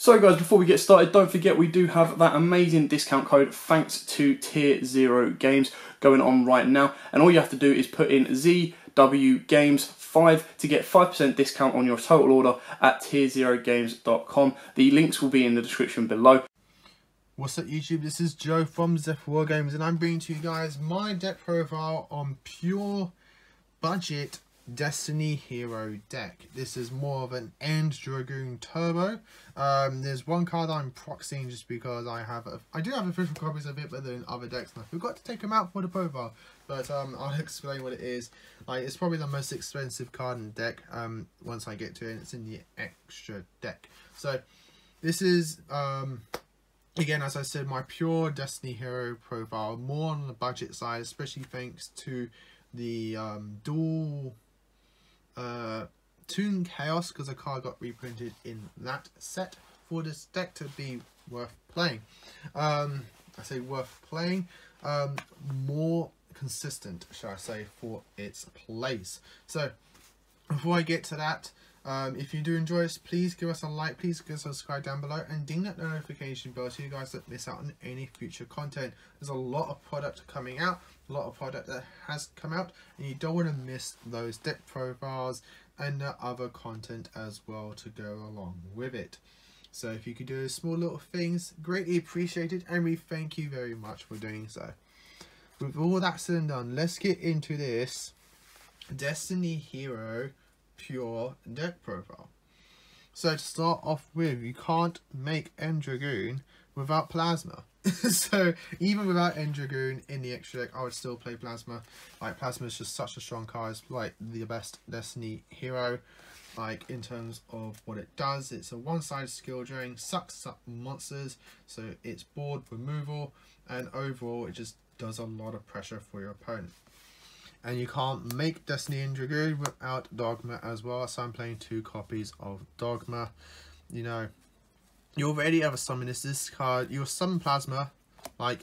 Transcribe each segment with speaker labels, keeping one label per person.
Speaker 1: So guys, before we get started, don't forget we do have that amazing discount code thanks to Tier 0 Games going on right now. And all you have to do is put in ZW Games 5 to get 5% discount on your total order at tier0games.com. The links will be in the description below.
Speaker 2: What's up YouTube, this is Joe from Zephyr War Games and I'm bringing to you guys my deck profile on pure budget Destiny Hero deck. This is more of an End Dragoon Turbo. There's one card I'm proxying just because I do have official copies of it, but they're in other decks and I forgot to take them out for the profile. But I'll explain what it is. Like, it's probably the most expensive card in the deck once I get to it, and it's in the extra deck. So this is again, as I said, my pure Destiny Hero profile, more on the budget side, especially thanks to the dual Toon Chaos, because the card got reprinted in that set for this deck to be worth playing. I say worth playing, more consistent, shall I say, for its place. So before I get to that, if you do enjoy us, please give us a like, please give us a subscribe down below, and ding that notification bell so you guys don't miss out on any future content. There's a lot of product coming out, a lot of product that has come out, and you don't want to miss those deck profiles and the other content as well to go along with it. So if you could do small little things, greatly appreciated, and we thank you very much for doing so. With all that said and done, let's get into this Destiny Hero pure deck profile. So to start off with, you can't make End Dragoon without Plasma. So even without End Dragoon in the extra deck, I would still play Plasma. Like, Plasma is just such a strong card. It's like the best Destiny hero, like in terms of what it does. It's a one-sided skill drain, sucks up monsters, so it's board removal, and overall it just does a lot of pressure for your opponent. And you can't make Destiny End Dragoon without Dogma as well, so I'm playing 2 copies of Dogma. You know, you already have a summon this card. You'll summon Plasma, like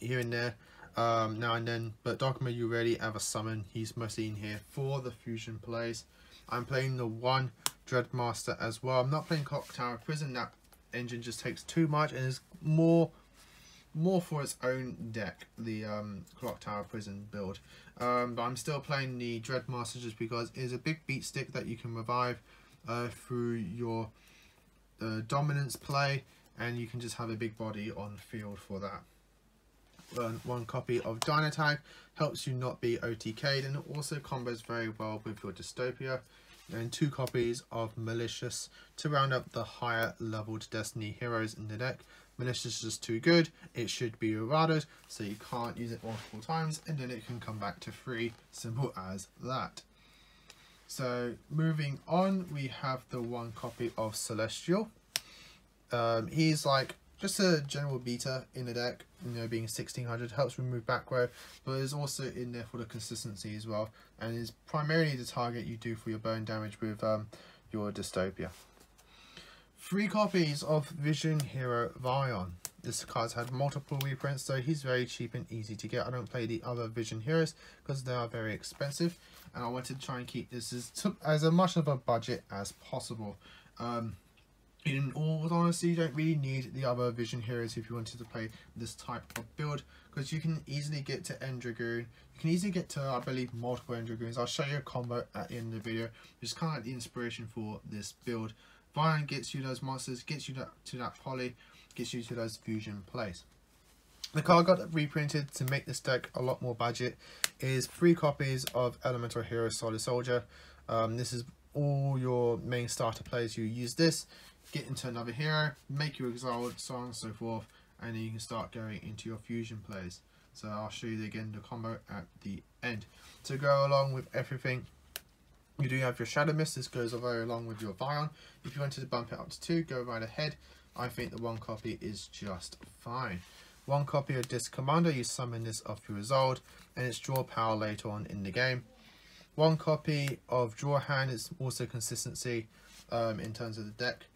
Speaker 2: here and there, now and then, but Dogma you already have a summon. He's mostly in here for the fusion plays. I'm playing the 1 Dreadmaster as well. I'm not playing Clock Tower Prison. That engine just takes too much and is more for its own deck, the Clock Tower Prison build. But I'm still playing the Dreadmaster just because it is a big beat stick that you can revive through your dominance play, and you can just have a big body on field for that. 1 copy of Dynatag helps you not be OTK'd, and it also combos very well with your Dystopia. And 2 copies of Malicious to round up the higher leveled Destiny heroes in the deck. Malicious is just too good, it should be errated, so you can't use it multiple times, and then it can come back to free, simple as that. So moving on, we have the 1 copy of Celestial. He's like just a general beta in the deck, you know, being 1600, helps remove back row, but is also in there for the consistency as well, and is primarily the target you do for your burn damage with your Dystopia. 3 copies of Vision Hero Vion. This card's had multiple reprints, so he's very cheap and easy to get. I don't play the other Vision Heroes because they are very expensive, and I wanted to try and keep this as much of a budget as possible. In all honesty, you don't really need the other Vision Heroes if you wanted to play this type of build, because you can easily get to End Dragoon. You can easily get to, I believe, multiple End Dragoons. I'll show you a combo at the end of the video, which is kind of like the inspiration for this build. Vion gets you those monsters, gets you to that poly, gets you to those fusion plays. The card got reprinted to make this deck a lot more budget. Is 3 copies of Elemental Hero Solid Soldier. This is all your main starter plays. You use this, get into another hero, make your exiled, so on and so forth, and then you can start going into your fusion plays. So I'll show you again the combo at the end. To go along with everything, you do have your Shadow Mist. This goes very along with your Vion. If you wanted to bump it up to 2, go right ahead. I think the 1 copy is just fine. 1 copy of Disc Commander, you summon this off your Resolve, and it's draw power later on in the game. 1 copy of Draw Hand is also consistency in terms of the deck.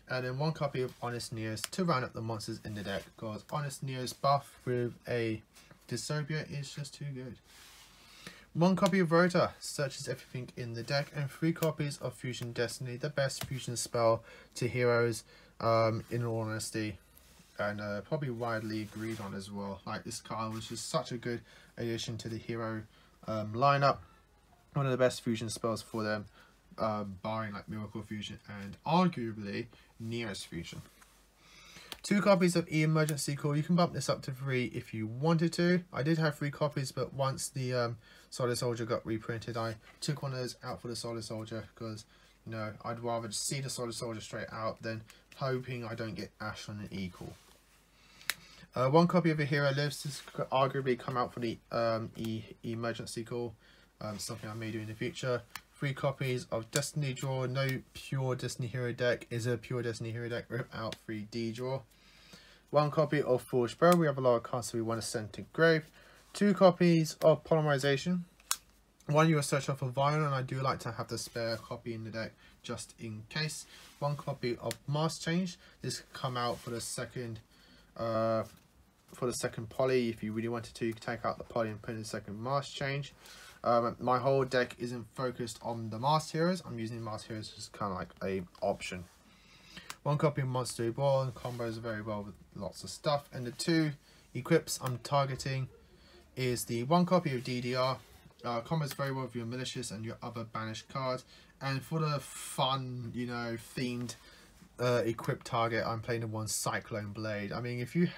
Speaker 2: And then 1 copy of Honest Neos to round up the monsters in the deck, because Honest Neos buff with a Dystopia is just too good. 1 copy of Rota searches everything in the deck, and 3 copies of Fusion Destiny, the best fusion spell to heroes in all honesty, and probably widely agreed on as well. Like, this card was just such a good addition to the hero lineup. One of the best fusion spells for them, barring like Miracle Fusion and arguably Neos Fusion. 2 copies of Emergency Call. You can bump this up to 3 if you wanted to. I did have 3 copies, but once the Solid Soldier got reprinted, I took one of those out for the Solid Soldier because, you know, I'd rather just see the Solid Soldier straight out than hoping I don't get Ash on an equal. 1 copy of A Hero Lives. This could arguably come out for the Emergency Call. Something I may do in the future. 3 copies of Destiny Draw. No pure Destiny Hero deck is a pure Destiny Hero deck. Rip out 3D Draw. 1 copy of Forge Bow. We have a lot of cards, so we want to send to grave. 2 copies of Polymerization. 1 you will search off of Vion, and I do like to have the spare copy in the deck just in case. 1 copy of Mask Change. This could come out for the second poly. If you really wanted to, you could take out the poly and put in the second Mask Change. My whole deck isn't focused on the Masked Heroes. I'm using Masked Heroes as kind of like a option. 1 copy of Monster Ball, and combos very well with lots of stuff. And the 2 equips I'm targeting is the 1 copy of DDR. Combos very well with your Malicious and your other banished cards. And for the fun, you know, themed equip target, I'm playing the 1 Cyclone Blade. I mean, if your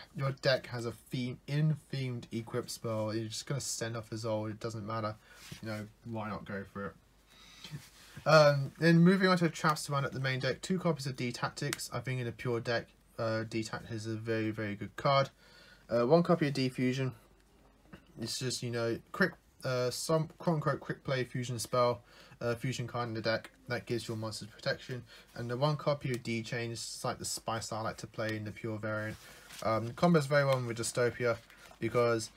Speaker 2: deck has a themed equip spell, you're just gonna send off Isolde. It doesn't matter, you know, why not go for it? Then moving on to traps to run at the main deck, 2 copies of D-Tactics. I think in a pure deck, D-Tactics is a very, very good card. 1 copy of D-Fusion. It's just, you know, quick, some quote-unquote quick play fusion spell, fusion card in the deck that gives your monsters protection. And the 1 copy of D-Chain is like the spice I like to play in the pure variant. Combos very well with Dystopia, because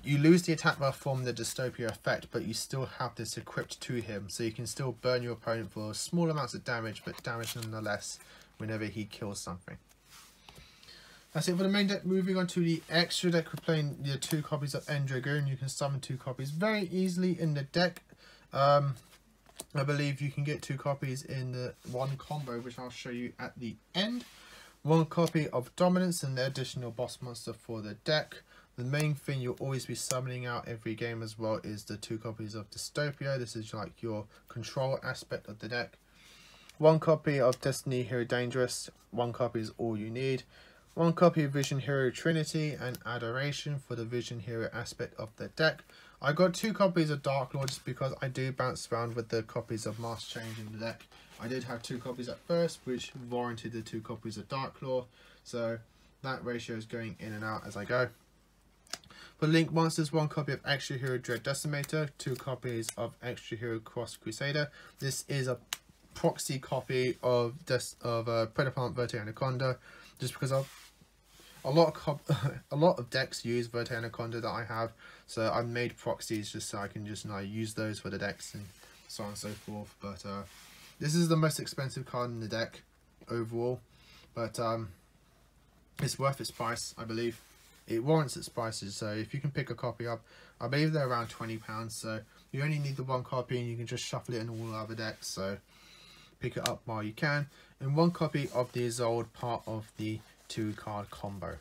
Speaker 2: you lose the attack buff from the Dystopia effect, but you still have this equipped to him, so you can still burn your opponent for small amounts of damage, but damage nonetheless whenever he kills something. That's it for the main deck. Moving on to the extra deck, we're playing the 2 copies of Endragoon. You can summon 2 copies very easily in the deck. I believe you can get 2 copies in the 1 combo, which I'll show you at the end. 1 copy of Dominance and the additional boss monster for the deck. The main thing you'll always be summoning out every game as well is the 2 copies of Dystopia. This is like your control aspect of the deck. 1 copy of Destiny Hero Dangerous. 1 copy is all you need. 1 copy of Vision Hero Trinity and Adoration for the Vision Hero aspect of the deck. I got 2 copies of Dark Lord just because I do bounce around with the copies of Mask Change in the deck. I did have 2 copies at first, which warranted the 2 copies of Dark Lord. So that ratio is going in and out as I go. For Link Monsters, 1 copy of Extra Hero Dread Decimator, 2 copies of Extra Hero Cross Crusader. This is a proxy copy of Predaplant Verte Anaconda, just because a lot of decks use Verte Anaconda that I have, so I've made proxies just so I can just use those for the decks and so on and so forth. But this is the most expensive card in the deck overall, but it's worth its price, I believe. It warrants its prices, so if you can pick a copy up, I believe they're around £20, so you only need the 1 copy and you can just shuffle it in all other decks, so pick it up while you can. And 1 copy of the Isolde, part of the 2 card combo.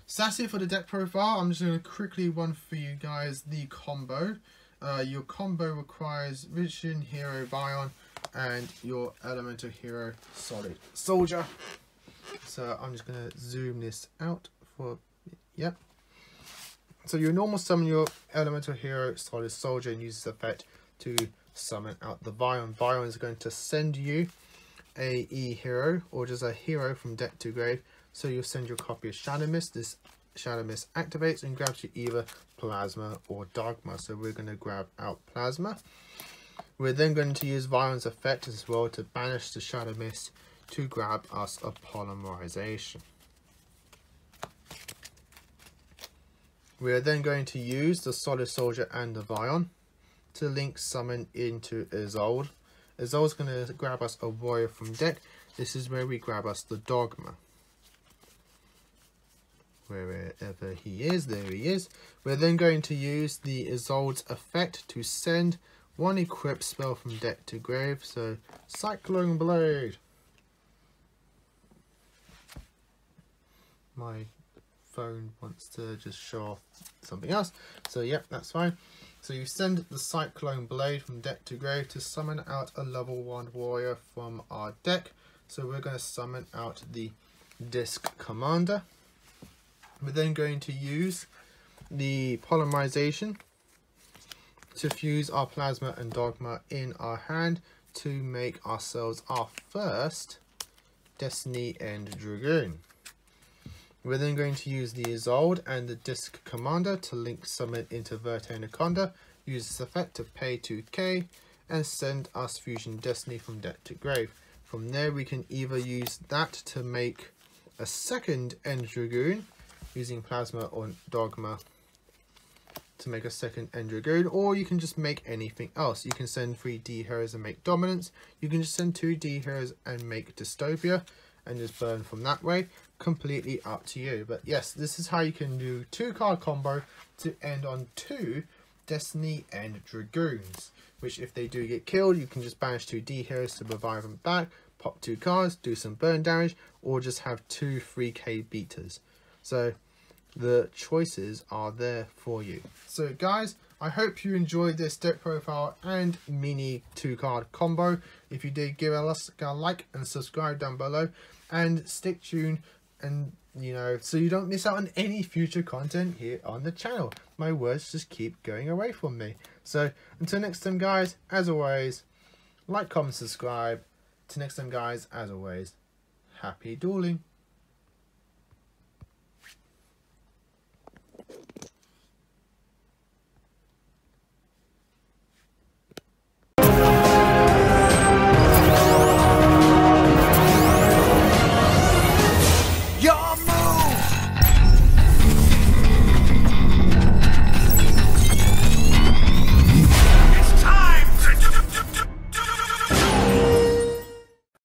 Speaker 2: So that's it for the deck profile. I'm just going to quickly run for you guys the combo. Your combo requires Vision Hero Vion and your Elemental Hero Solid Soldier. So I'm just going to zoom this out for, yep. So you normal summon your Elemental Hero Solid Soldier and use this effect to summon out the Vion. Vion is going to send you a E-hero, or just a hero from deck to grave. So you'll send your copy of Shadow Mist. This Shadow Mist activates and grabs you either Plasma or Dogma. So we're going to grab out Plasma. We're then going to use Vion's effect as well to banish the Shadow Mist to grab us a Polymerization. We are then going to use the Solid Soldier and the Vion to link summon into Isolde. Isolde's going to grab us a Warrior from deck. This is where we grab us the Dogma. Wherever he is, there he is. We're then going to use the Isolde's effect to send 1 equipped spell from deck to grave. So Cyclone Blade. my phone wants to just show off something else. So yep, that's fine. So you send the Cyclone Blade from deck to grave to summon out a level 1 warrior from our deck. So we're going to summon out the Disc Commander. We're then going to use the Polymerization to fuse our Plasma and Dogma in our hand to make ourselves our first Destiny End Dragoon. We're then going to use the Isolde and the Disc Commander to link summon into Verte Anaconda, use this effect to pay 2k and send us Fusion Destiny from deck to grave. From there we can either use that to make a second End Dragoon using Plasma or Dogma to make a second End Dragoon, or you can just make anything else. You can send 3 D heroes and make Dominance. You can just send 2 D heroes and make Dystopia and just burn from that way. Completely up to you. But yes, this is how you can do 2-card combo to end on 2 Destiny End Dragoons, which if they do get killed, you can just banish 2 D heroes to revive them back, pop 2 cards, do some burn damage, or just have 2 3k beaters. So the choices are there for you. So guys, I hope you enjoyed this deck profile and mini 2-card combo. If you did, give us a like and subscribe down below, and stick tuned, and you know, so you don't miss out on any future content here on the channel. My words just keep going away from me. So until next time guys, as always, like, comment, subscribe. Till next time guys, as always, happy dueling.